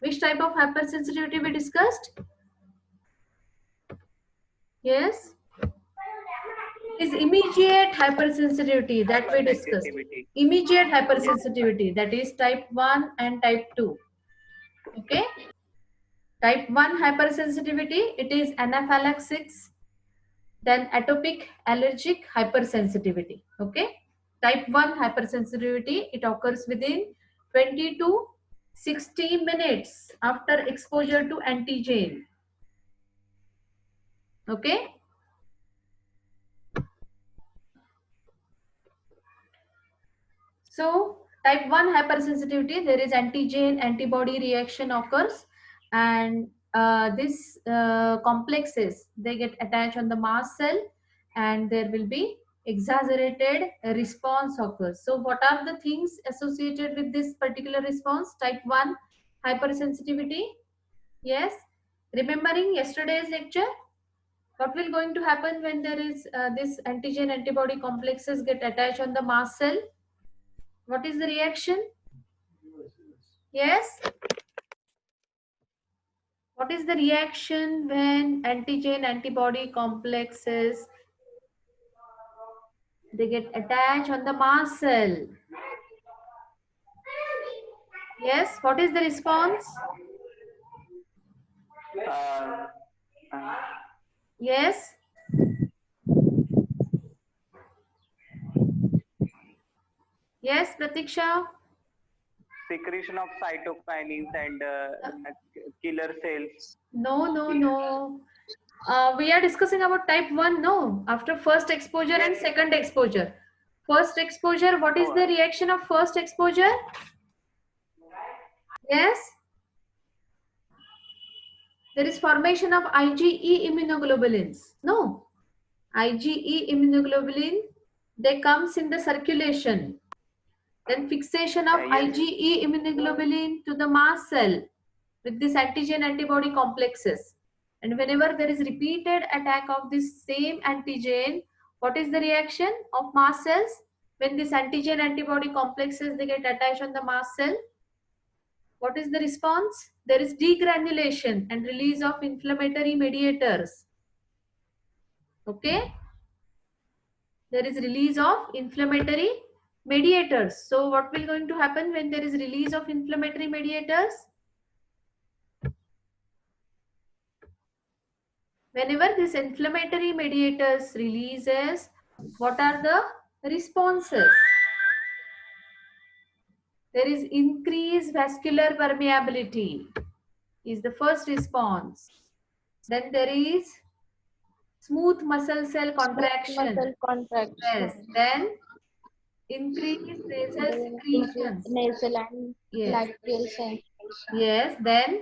Which type of hypersensitivity we discussed? Yes, is immediate hypersensitivity that we discussed. Hypersensitivity. Immediate hypersensitivity, that is type 1 and type 2. Okay. Type 1 hypersensitivity, it is anaphylaxis, then atopic allergic hypersensitivity. Okay. Type 1 hypersensitivity, it occurs within 20 to 60 minutes after exposure to antigen. Okay. So type 1 hypersensitivity, there is antigen antibody reaction occurs, and this complexes, they get attached on the mast cell, and there will be exaggerated response occurs. So what are the things associated with this particular response? Type 1 hypersensitivity. Yes, remembering yesterday's lecture, what will going to happen when there is this antigen antibody complexes get attached on the mast cell? What is the reaction? Yes. What is the reaction when antigen antibody complexes, they get attached on the mast cell? Yes. What is the response? Uh, Yes. Yes, Pratiksha. Secretion of cytokinins and killer cells. No. We are discussing about type 1, no? After first exposure and Yes. second exposure. First exposure, what is Oh, the reaction of first exposure? Yes. There is formation of IgE immunoglobulins. No. IgE immunoglobulin, they comes in the circulation. Then fixation of yes. IgE immunoglobulin to the mast cell with this antigen antibody complexes. And whenever there is repeated attack of this same antigen, what is the reaction of mast cells? When this antigen antibody complexes, they get attached on the mast cell, what is the response? There is degranulation and release of inflammatory mediators. Okay. There is release of inflammatory mediators. So what will going to happen when there is release of inflammatory mediators? Whenever this inflammatory mediators releases, what are the responses? There is increased vascular permeability is the first response. Then there is smooth muscle cell contraction. Muscle contraction. Yes. Then increased nasal secretions. Nasal and Yes. lateral sensation. Yes. Then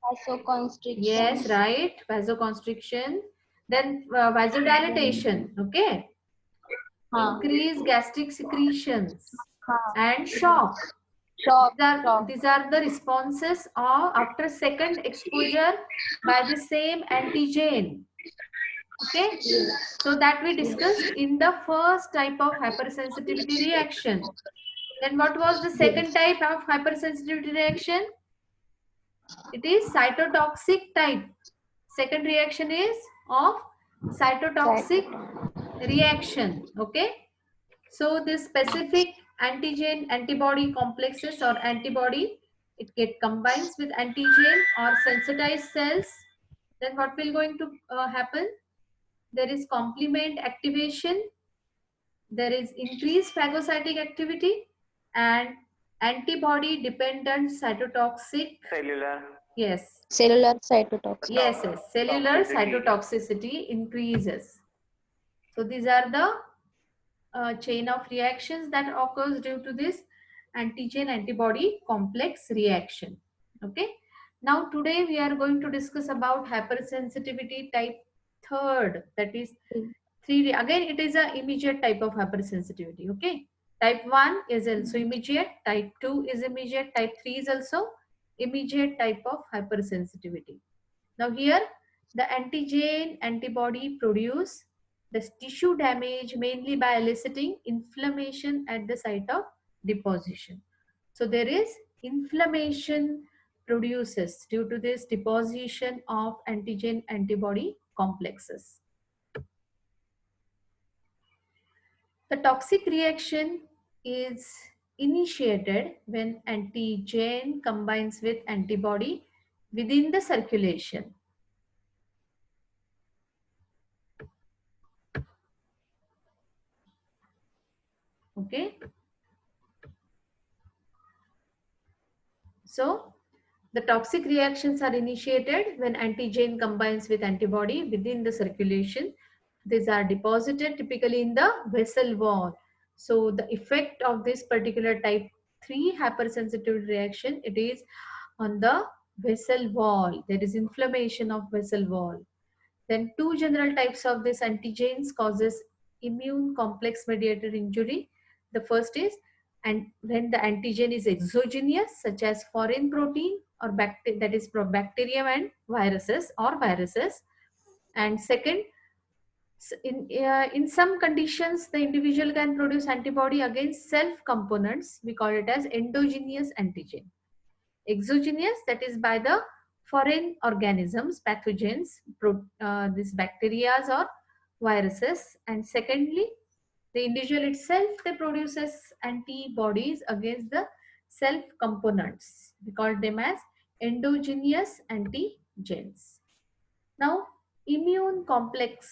Vasoconstriction. yes, right. Vasoconstriction. Then vasodilatation. Okay. Increase gastric secretions and shock. Shock. These are the responses of after second exposure by the same antigen. Okay. So that we discussed in the first type of hypersensitivity reaction. Then what was the second type of hypersensitivity reaction? It is cytotoxic type. Second reaction is of cytotoxic reaction. Okay. So this specific antigen antibody complexes or antibody, it get combines with antigen or sensitized cells. Then what will going to happen? There is complement activation. There is increased phagocytic activity and antibody dependent cytotoxic. Cellular. Yes. Cellular cytotoxicity. Yes. Cellular Toxicity. cytotoxicity increases. So these are the chain of reactions that occurs due to this antigen antibody complex reaction. Okay. Now today we are going to discuss about hypersensitivity type third, that is 3. Again, it is a immediate type of hypersensitivity. Okay. Type 1 is also immediate, type 2 is immediate, type 3 is also immediate type of hypersensitivity. Now here the antigen antibody produce the tissue damage mainly by eliciting inflammation at the site of deposition. So there is inflammation produces due to this deposition of antigen antibody complexes. The toxic reaction is initiated when antigen combines with antibody within the circulation. Okay. So the toxic reactions are initiated when antigen combines with antibody within the circulation. These are deposited typically in the vessel wall. So the effect of this particular type 3 hypersensitivity reaction, it is on the vessel wall. There is inflammation of vessel wall. Then two general types of this antigens causes immune complex mediated injury. The first is and when the antigen is exogenous, such as foreign protein or that is bacterium and viruses or viruses. And second, in some conditions, the individual can produce antibody against self components. We call it as endogenous antigen. Exogenous, that is by the foreign organisms, pathogens, these bacteria or viruses. And secondly, the individual itself, they produces antibodies against the self components. We call them as endogenous antigens. Now, immune complex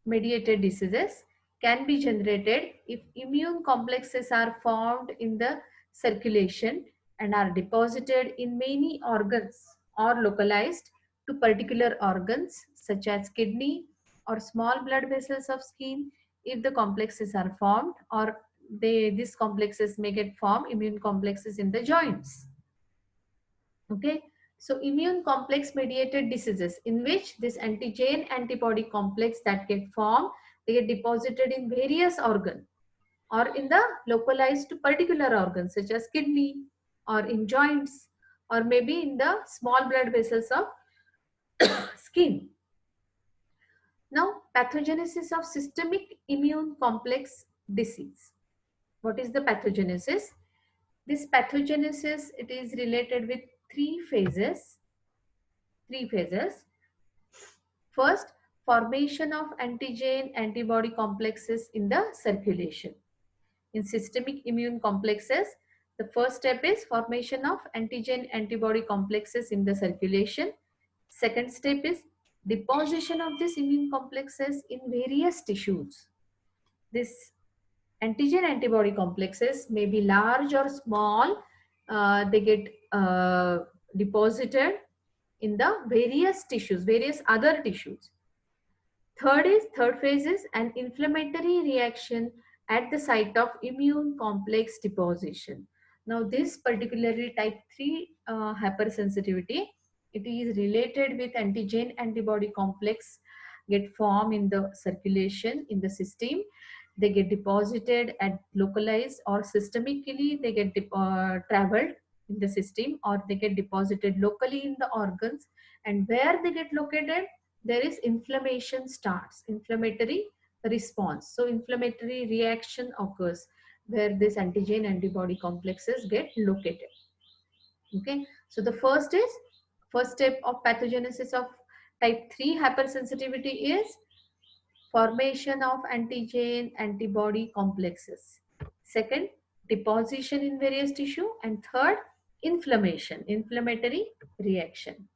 mediated diseases can be generated if immune complexes are formed in the circulation and are deposited in many organs or localized to particular organs such as kidney or small blood vessels of skin. If the complexes are formed, or these complexes may get formed, immune complexes in the joints. Okay, so immune complex mediated diseases in which this antigen antibody complex that get formed, they get deposited in various organs or in the localized to particular organs such as kidney or in joints or maybe in the small blood vessels of skin. Now, pathogenesis of systemic immune complex disease. What is the pathogenesis? This pathogenesis, it is related with three phases. First, formation of antigen antibody complexes in the circulation. In systemic immune complexes, the first step is formation of antigen antibody complexes in the circulation. Second step is deposition of these immune complexes in various tissues. This antigen antibody complexes may be large or small. They get deposited in the various tissues, various other tissues. Third phase is an inflammatory reaction at the site of immune complex deposition. Now this particularly type 3 hypersensitivity, it is related with antigen antibody complex get formed in the circulation in the system. They get deposited at localized or systemically they get traveled in the system, or they get deposited locally in the organs, and where they get located there is inflammation starts, inflammatory response. So inflammatory reaction occurs where this antigen antibody complexes get located. Okay, so the first step of pathogenesis of type 3 hypersensitivity is formation of antigen antibody complexes. Second, deposition in various tissue, and third, inflammation, inflammatory reaction.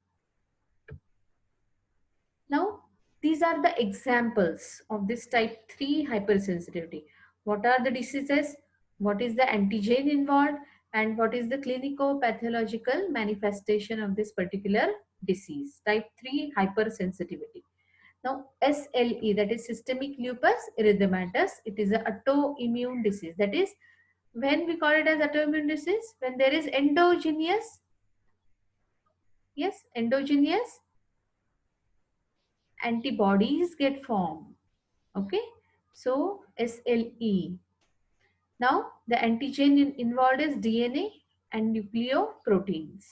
Now, these are the examples of this type 3 hypersensitivity. What are the diseases? What is the antigen involved? And what is the clinico-pathological manifestation of this particular disease? Type 3 hypersensitivity. Now, SLE, that is systemic lupus erythematosus, it is an autoimmune disease. That is, when we call it as autoimmune disease, when there is endogenous, yes, endogenous antibodies get formed. Okay, so SLE. Now the antigen involved is DNA and nucleoproteins.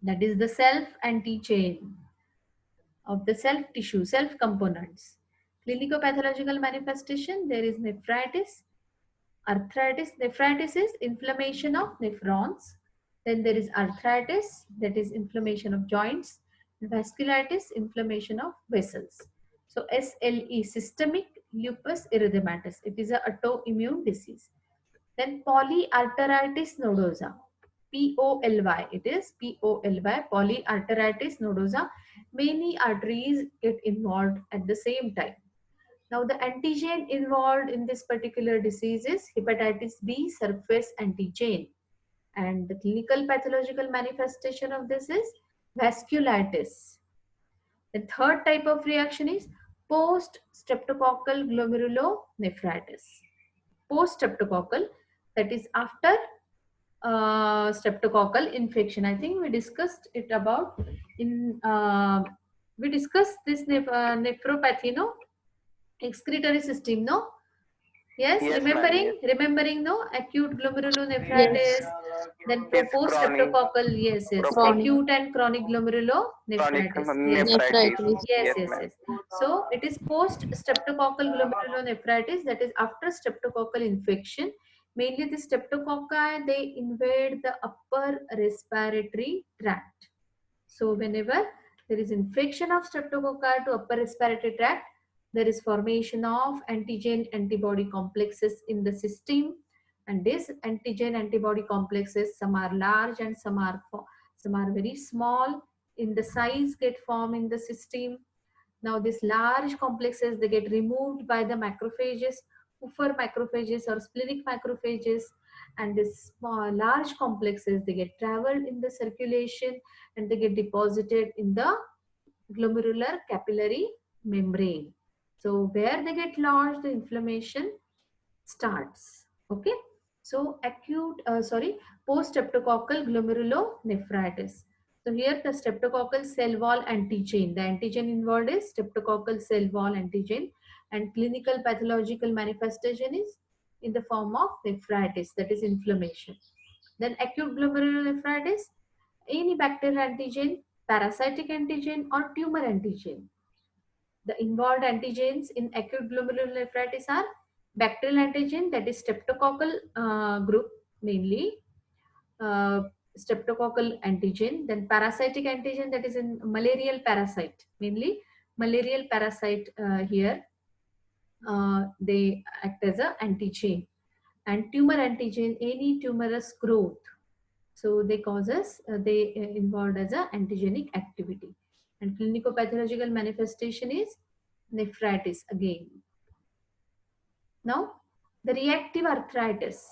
That is the self antigen of the self tissue, self components. Clinico-pathological manifestation, there is nephritis, arthritis. Nephritis is inflammation of nephrons. Then there is arthritis, that is inflammation of joints. Vasculitis, inflammation of vessels. So SLE, systemic lupus erythematosus. It is an autoimmune disease. Then polyarteritis nodosa, POLY. It is POLY, polyarteritis nodosa. Many arteries get involved at the same time. Now the antigen involved in this particular disease is hepatitis B surface antigen. And the clinical pathological manifestation of this is vasculitis. The third type of reaction is post-streptococcal glomerulonephritis. Post-streptococcal, that is after streptococcal infection. I think we discussed it about in we discussed this nephropathy, no? Excretory system, no? Yes, Yes, ma'am. remembering, no? Acute glomerulonephritis, Yes. then Yes, chronic, post-streptococcal, yes, Chronic. acute and chronic chronic glomerulonephritis, yes, nephritis. Nephritis. yes, Yes, yes, ma'am. yes. So it is post-streptococcal glomerulonephritis, that is after streptococcal infection. Mainly the streptococci, they invade the upper respiratory tract. So whenever there is infection of streptococci to upper respiratory tract, there is formation of antigen antibody complexes in the system, and this antigen antibody complexes, some are large and some are very small in the size, get formed in the system. Now these large complexes, they get removed by the macrophages, Hoover macrophages or splenic macrophages, and these small large complexes, they get traveled in the circulation and they get deposited in the glomerular capillary membrane. So where they get lodged, the inflammation starts. Okay. So post-streptococcal glomerulonephritis. So here the streptococcal cell wall antigen. The antigen involved is streptococcal cell wall antigen, and clinical pathological manifestation is in the form of nephritis, that is inflammation. Then acute glomerulonephritis, any bacterial antigen, parasitic antigen or tumor antigen. The involved antigens in acute glomerulonephritis are bacterial antigen, that is streptococcal group mainly, uh, streptococcal antigen, then parasitic antigen, that is in malarial parasite, mainly malarial parasite here, they act as a antigen, and tumor antigen, any tumorous growth. So they causes, they involved as a antigenic activity. And clinicopathological manifestation is nephritis again. Now, the reactive arthritis.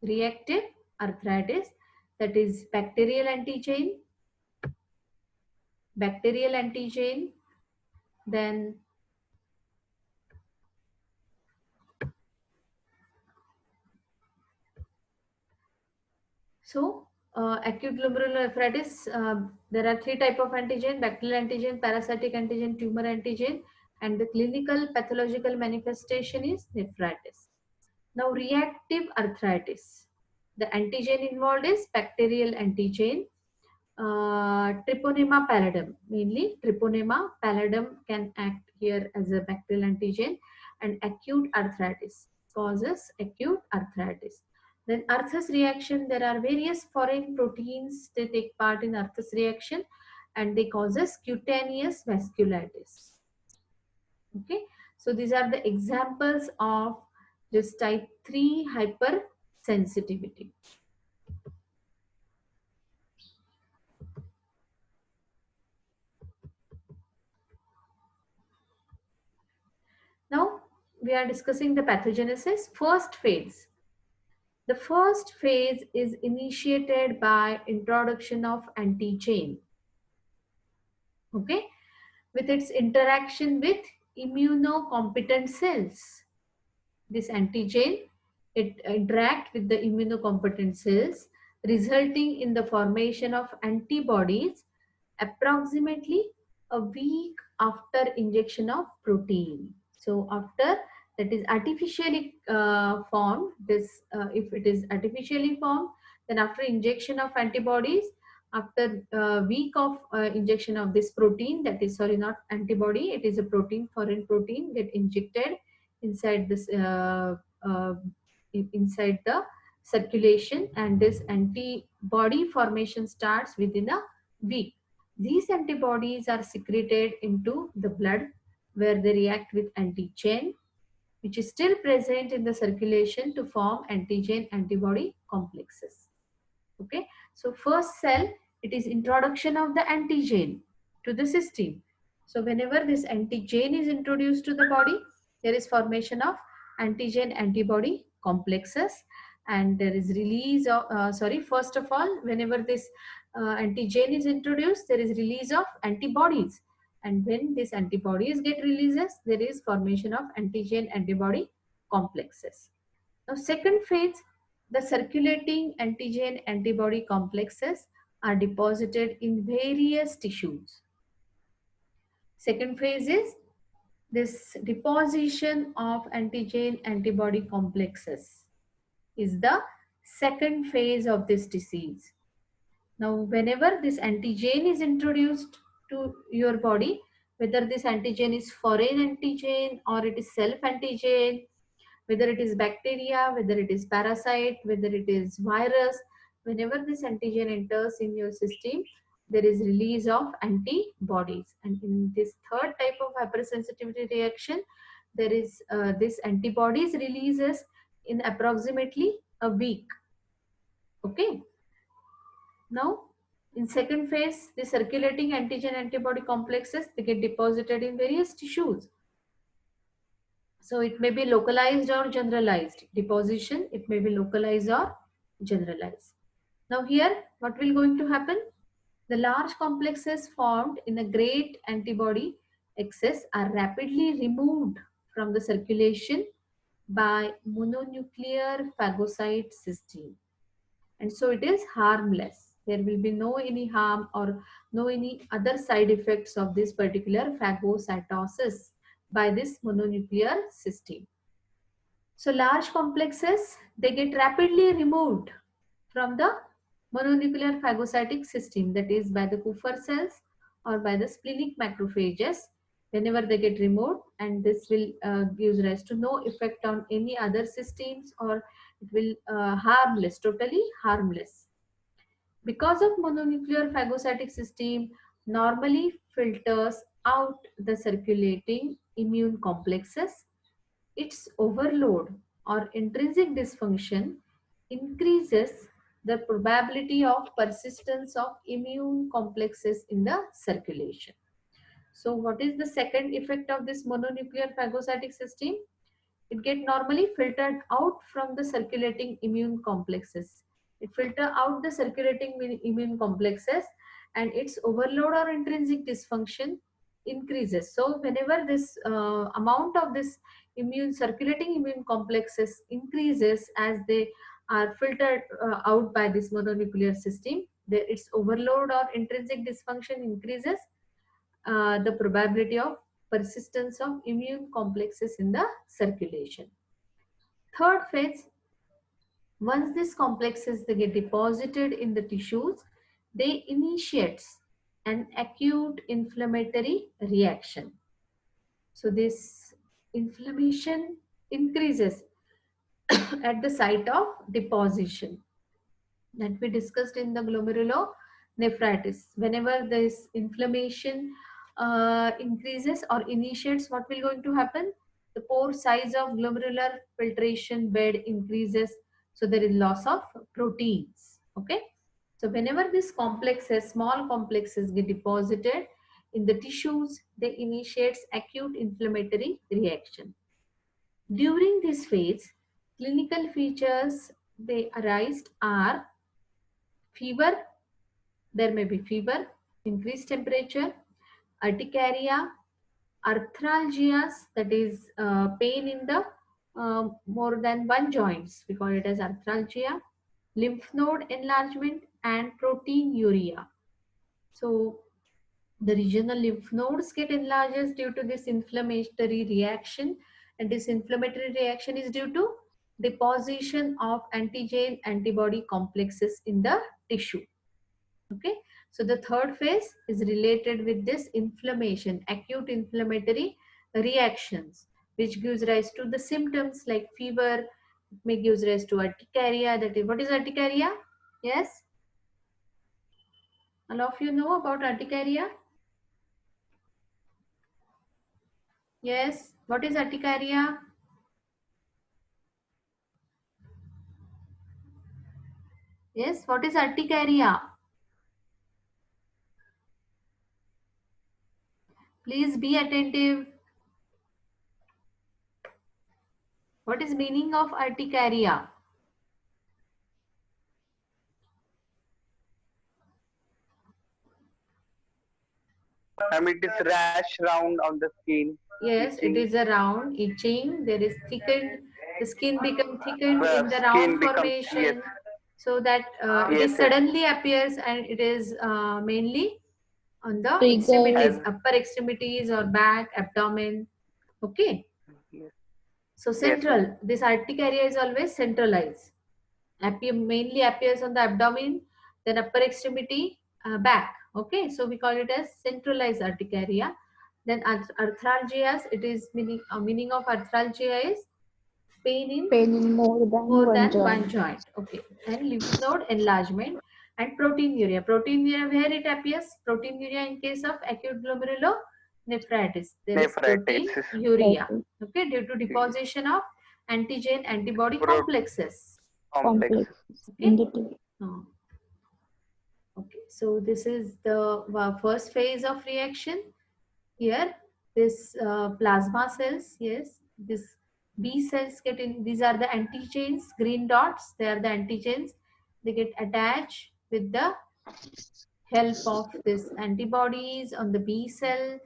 Reactive arthritis, that is bacterial antigen, then acute glomerulonephritis, there are three type of antigen: bacterial antigen, parasitic antigen, tumor antigen, and the clinical pathological manifestation is nephritis. Now, reactive arthritis. The antigen involved is bacterial antigen, Treponema pallidum. Mainly, Treponema pallidum can act here as a bacterial antigen, and acute arthritis causes acute arthritis. Then Arthus reaction, there are various foreign proteins, they take part in Arthus reaction and they causes cutaneous vasculitis. Okay, so these are the examples of this type 3 hypersensitivity. Now we are discussing the pathogenesis. First phase. The first phase is initiated by introduction of antigen. Okay, with its interaction with immunocompetent cells. This antigen, it interact with the immunocompetent cells, resulting in the formation of antibodies approximately a week after injection of protein. So after that is artificially formed, if it is artificially formed, then after injection of antibodies, after a week of injection of this protein, that is, sorry, not antibody, it is a protein, foreign protein, get injected inside this inside the circulation, and this antibody formation starts within a week. These antibodies are secreted into the blood where they react with antigen, which is still present in the circulation to form antigen antibody complexes. Okay, so first cell, it is introduction of the antigen to the system. So whenever this antigen is introduced to the body, there is formation of antigen antibody complexes, and there is release of first of all, whenever this antigen is introduced, there is release of antibodies, and when these antibodies get releases, there is formation of antigen antibody complexes. Now second phase, the circulating antigen antibody complexes are deposited in various tissues. Second phase is this deposition of antigen antibody complexes is the second phase of this disease. Now whenever this antigen is introduced to your body, whether this antigen is foreign antigen or it is self antigen, whether it is bacteria, whether it is parasite, whether it is virus, whenever this antigen enters in your system, there is release of antibodies. And in this third type of hypersensitivity reaction, there is this antibodies releases in approximately a week. Okay. Now, in second phase, the circulating antigen antibody complexes, they get deposited in various tissues. So it may be localized or generalized. Deposition, it may be localized or generalized. Now here, what will going to happen? The large complexes formed in a great antibody excess are rapidly removed from the circulation by mononuclear phagocyte system. And so it is harmless. There will be no any harm or no any other side effects of this particular phagocytosis by this mononuclear system. So large complexes, they get rapidly removed from the mononuclear phagocytic system, that is by the Kupffer cells or by the splenic macrophages whenever they get removed, and this will gives rise to no effect on any other systems, or it will harmless, totally harmless. Because of mononuclear phagocytic system normally filters out the circulating immune complexes, its overload or intrinsic dysfunction increases the probability of persistence of immune complexes in the circulation. So what is the second effect of this mononuclear phagocytic system? It get normally filtered out from the circulating immune complexes. It filter out the circulating immune complexes, and its overload or intrinsic dysfunction increases. So whenever this amount of this circulating immune complexes increases as they are filtered out by this mononuclear system, its overload or intrinsic dysfunction increases the probability of persistence of immune complexes in the circulation. Third phase, once these complexes they get deposited in the tissues, they initiates an acute inflammatory reaction. So this inflammation increases at the site of deposition that we discussed in the glomerulonephritis. Whenever this inflammation increases or initiates, what will going to happen? The pore size of glomerular filtration bed increases, so there is loss of proteins. Okay, so whenever these complexes, small complexes get deposited in the tissues, they initiates acute inflammatory reaction. During this phase, clinical features they arise are fever, there may be fever, increased temperature, urticaria, arthralgias, that is pain in the more than one joints, we call it as arthralgia, lymph node enlargement, and proteinuria. So the regional lymph nodes get enlarged due to this inflammatory reaction, and this inflammatory reaction is due to deposition of antigen antibody complexes in the tissue. Okay, so the third phase is related with this inflammation, acute inflammatory reactions, which gives rise to the symptoms like fever, may gives rise to urticaria. That is, what is urticaria? Yes, all of you know about urticaria. Yes, what is urticaria? Yes, what is urticaria? Please be attentive. What is meaning of urticaria? It is rash round on the skin. Yes, it Itching. is a round itching. There is thickened. The skin become thickened The in the skin round becomes, yes, formation, so that it yes, is yes. suddenly appears, and it is mainly on the Trigger. extremities, Has, upper extremities or back, abdomen. Okay. yes, So yes, ma'am. central. This urticaria is always centralized. Mainly appears on the abdomen, then upper extremity, back. Okay, so we call it as centralized urticaria. Then arthralgias, it is meaning of arthralgia is pain in Pain in more one than one joint. joint. Okay, and lymph node enlargement and proteinuria. Proteinuria, where it appears? Proteinuria in case of acute glomerulonephritis. There is Nephritis is proteinuria. Okay. Okay, due to deposition of antigen antibody pro- complexes. complex. Complex in Okay. the teeth. Okay, so this is the first phase of reaction. Here, this plasma cells, yes, this B cells get in, these are the antigens, green dots, they are the antigens. They get attached with the help of this antibodies on the B cell.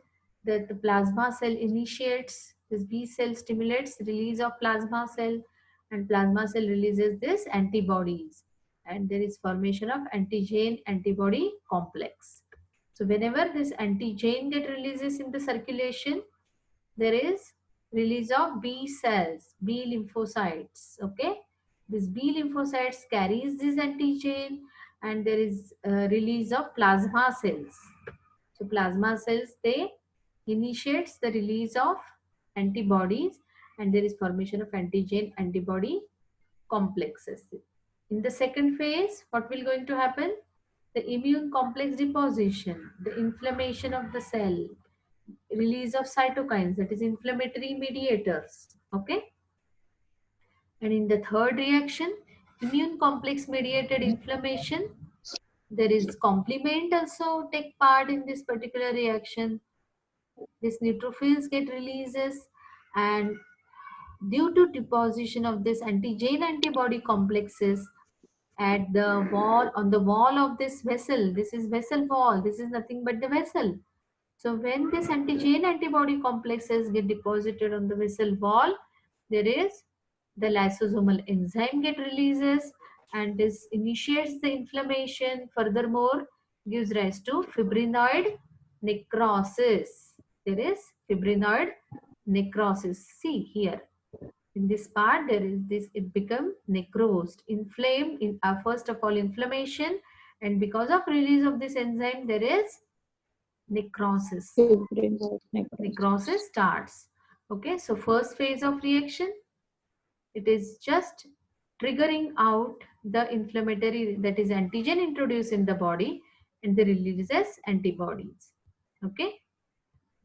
That the plasma cell initiates, this B cell stimulates release of plasma cell, and plasma cell releases this antibodies, and there is formation of antigen antibody complex. So whenever this antigen get releases in the circulation, there is release of B cells, B lymphocytes. Okay, this B lymphocytes carries this antigen, and there is release of plasma cells. So plasma cells, they initiates the release of antibodies, and there is formation of antigen antibody complexes. In the second phase, what will going to happen? The immune complex deposition, the inflammation of the cell, release of cytokines, that is inflammatory mediators. Okay, and in the third reaction, immune complex mediated inflammation, there is complement also take part in this particular reaction. This neutrophils get releases, and due to deposition of this antigen antibody complexes at the wall, on the wall of this vessel, this is vessel wall, this is nothing but the vessel. So when this antigen antibody complexes get deposited on the vessel wall, there is the lysosomal enzyme get releases, and this initiates the inflammation. Furthermore, gives rise to fibrinoid necrosis. There is fibrinoid necrosis. See here, in this part there is this, it become necrosed, inflamed in first of all inflammation, and because of release of this enzyme there is necrosis. Fibrinoid necrosis. Necrosis starts. Okay, so first phase of reaction, it is just triggering out the inflammatory, that is antigen introduced in the body, and they releases antibodies. Okay,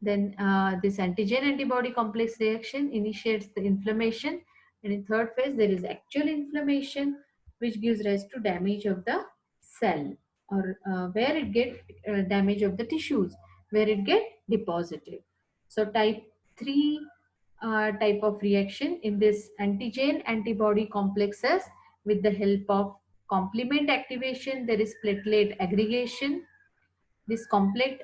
then this antigen antibody complex reaction initiates the inflammation, and in third phase there is actual inflammation, which gives rise to damage of the cell, or where it get damage of the tissues, where it get deposited. So type 3 type of reaction in this antigen antibody complexes, with the help of complement activation, there is platelet aggregation. This complement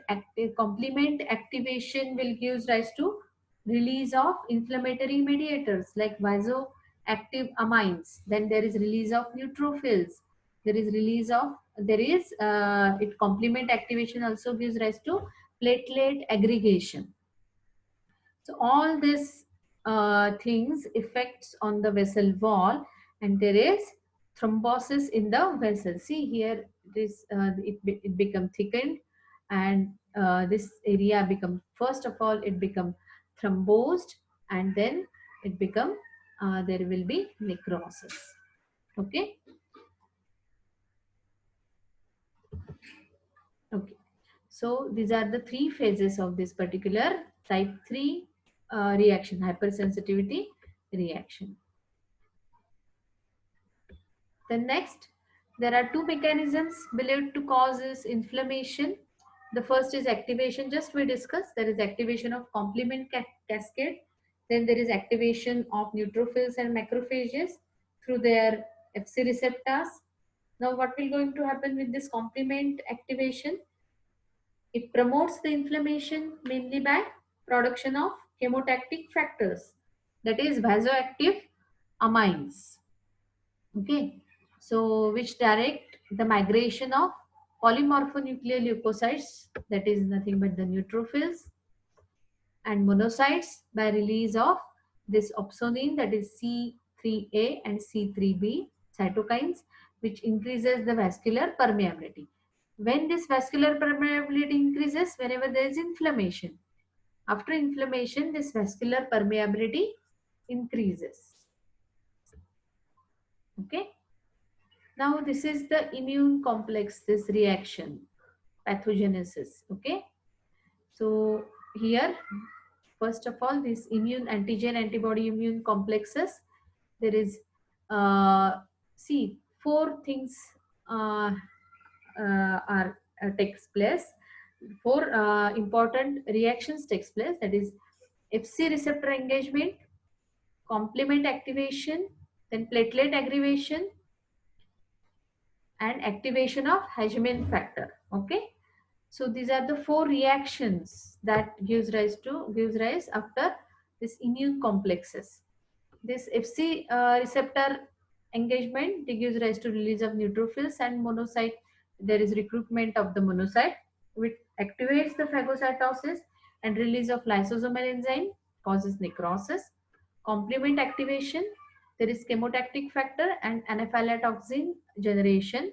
activation will give rise to release of inflammatory mediators like vasoactive amines. Then there is release of neutrophils. There is release of, there is it complement activation also gives rise to platelet aggregation. So all these things affects on the vessel wall, and there is thrombosis in the vessel. See here, this it become thickened, and this area become, first of all it become thrombosed, and then it become there will be necrosis. Okay. Okay. So these are the three phases of this particular type 3 reaction, hypersensitivity reaction. Then next, there are two mechanisms believed to cause this inflammation. The first is activation, just we discussed. There is activation of complement cascade. Then there is activation of neutrophils and macrophages through their Fc receptors. Now what will going to happen with this complement activation? It promotes the inflammation mainly by production of chemotactic factors, that is vasoactive amines. Okay, so which direct the migration of polymorphonuclear leukocytes, that is nothing but the neutrophils, and monocytes by release of this opsonine, that is C3a and C3b cytokines, which increases the vascular permeability. When this vascular permeability increases, whenever there is inflammation, after inflammation, this vascular permeability increases. Okay. Now this is the immune complex, this reaction, pathogenesis. Okay. So here, first of all, this immune antigen antibody immune complexes, there is see, four things are takes place. Four important reactions takes place, that is Fc receptor engagement, complement activation, then platelet aggregation, and activation of Hajime factor. Okay, so these are the four reactions that gives rise after this immune complexes. This Fc receptor engagement, it gives rise to release of neutrophils and monocyte. There is recruitment of the monocyte, which activates the phagocytosis, and release of lysosomal enzyme causes necrosis. Complement activation, there is chemotactic factor and anaphylatoxin generation.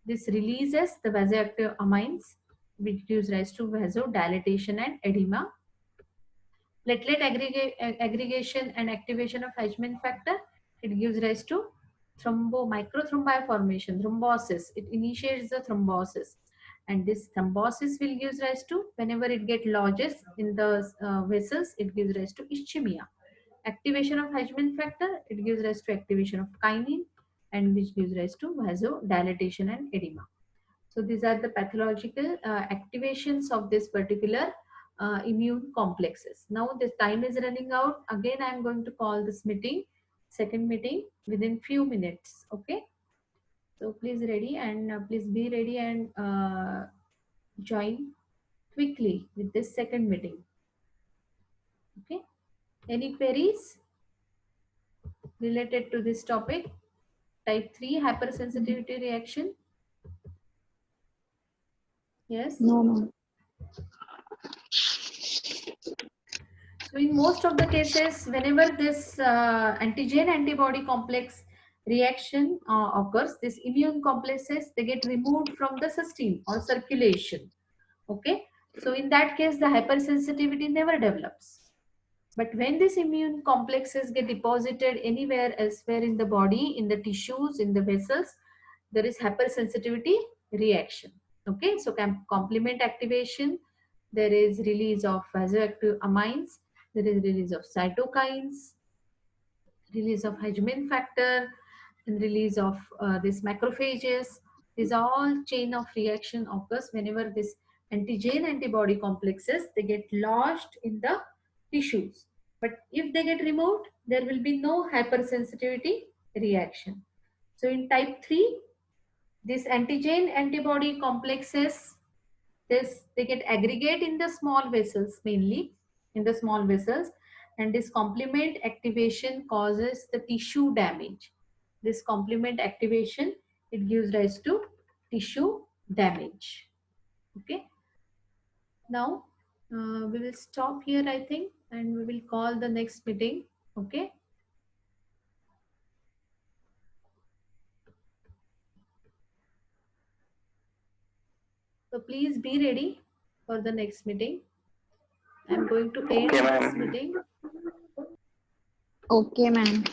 This releases the vasoactive amines, which gives rise to vasodilatation and edema. Platelet aggregation and activation of Hajime factor, it gives rise to microthrombi formation, thrombosis. It initiates the thrombosis, and this thrombosis will give rise to, whenever it get lodges in the vessels, it gives rise to ischemia. Activation of Hajime factor, it gives rise to activation of kinin, and which gives rise to vasodilatation and edema. So these are the pathological activations of this particular immune complexes. Now this time is running out. Again, I am going to call this meeting, second meeting, within few minutes. Okay. So please ready, and please be ready and join quickly with this second meeting. Okay. Any queries related to this topic? Type 3 hypersensitivity reaction. Yes. No, no. So in most of the cases, whenever this antigen antibody complex reaction occurs, this immune complexes, they get removed from the system or circulation. Okay. So in that case, the hypersensitivity never develops. But when these immune complexes get deposited anywhere elsewhere in the body, in the tissues, in the vessels, there is hypersensitivity reaction. Okay. So complement activation, there is release of vasoactive amines, there is release of cytokines, release of Hajime factor, and release of this macrophages. These are all chain of reaction occurs whenever this antigen antibody complexes, they get lodged in the tissues. But if they get removed, there will be no hypersensitivity reaction. So in type 3, this antigen antibody complexes, they get aggregate in the small vessels, mainly in the small vessels, and this complement activation causes the tissue damage. This complement activation, it gives rise to tissue damage. Okay. Now we will stop here, I think, and we will call the next meeting. Okay. So please be ready for the next meeting. I'm going to end Okay, this ma'am. meeting. Okay, ma'am.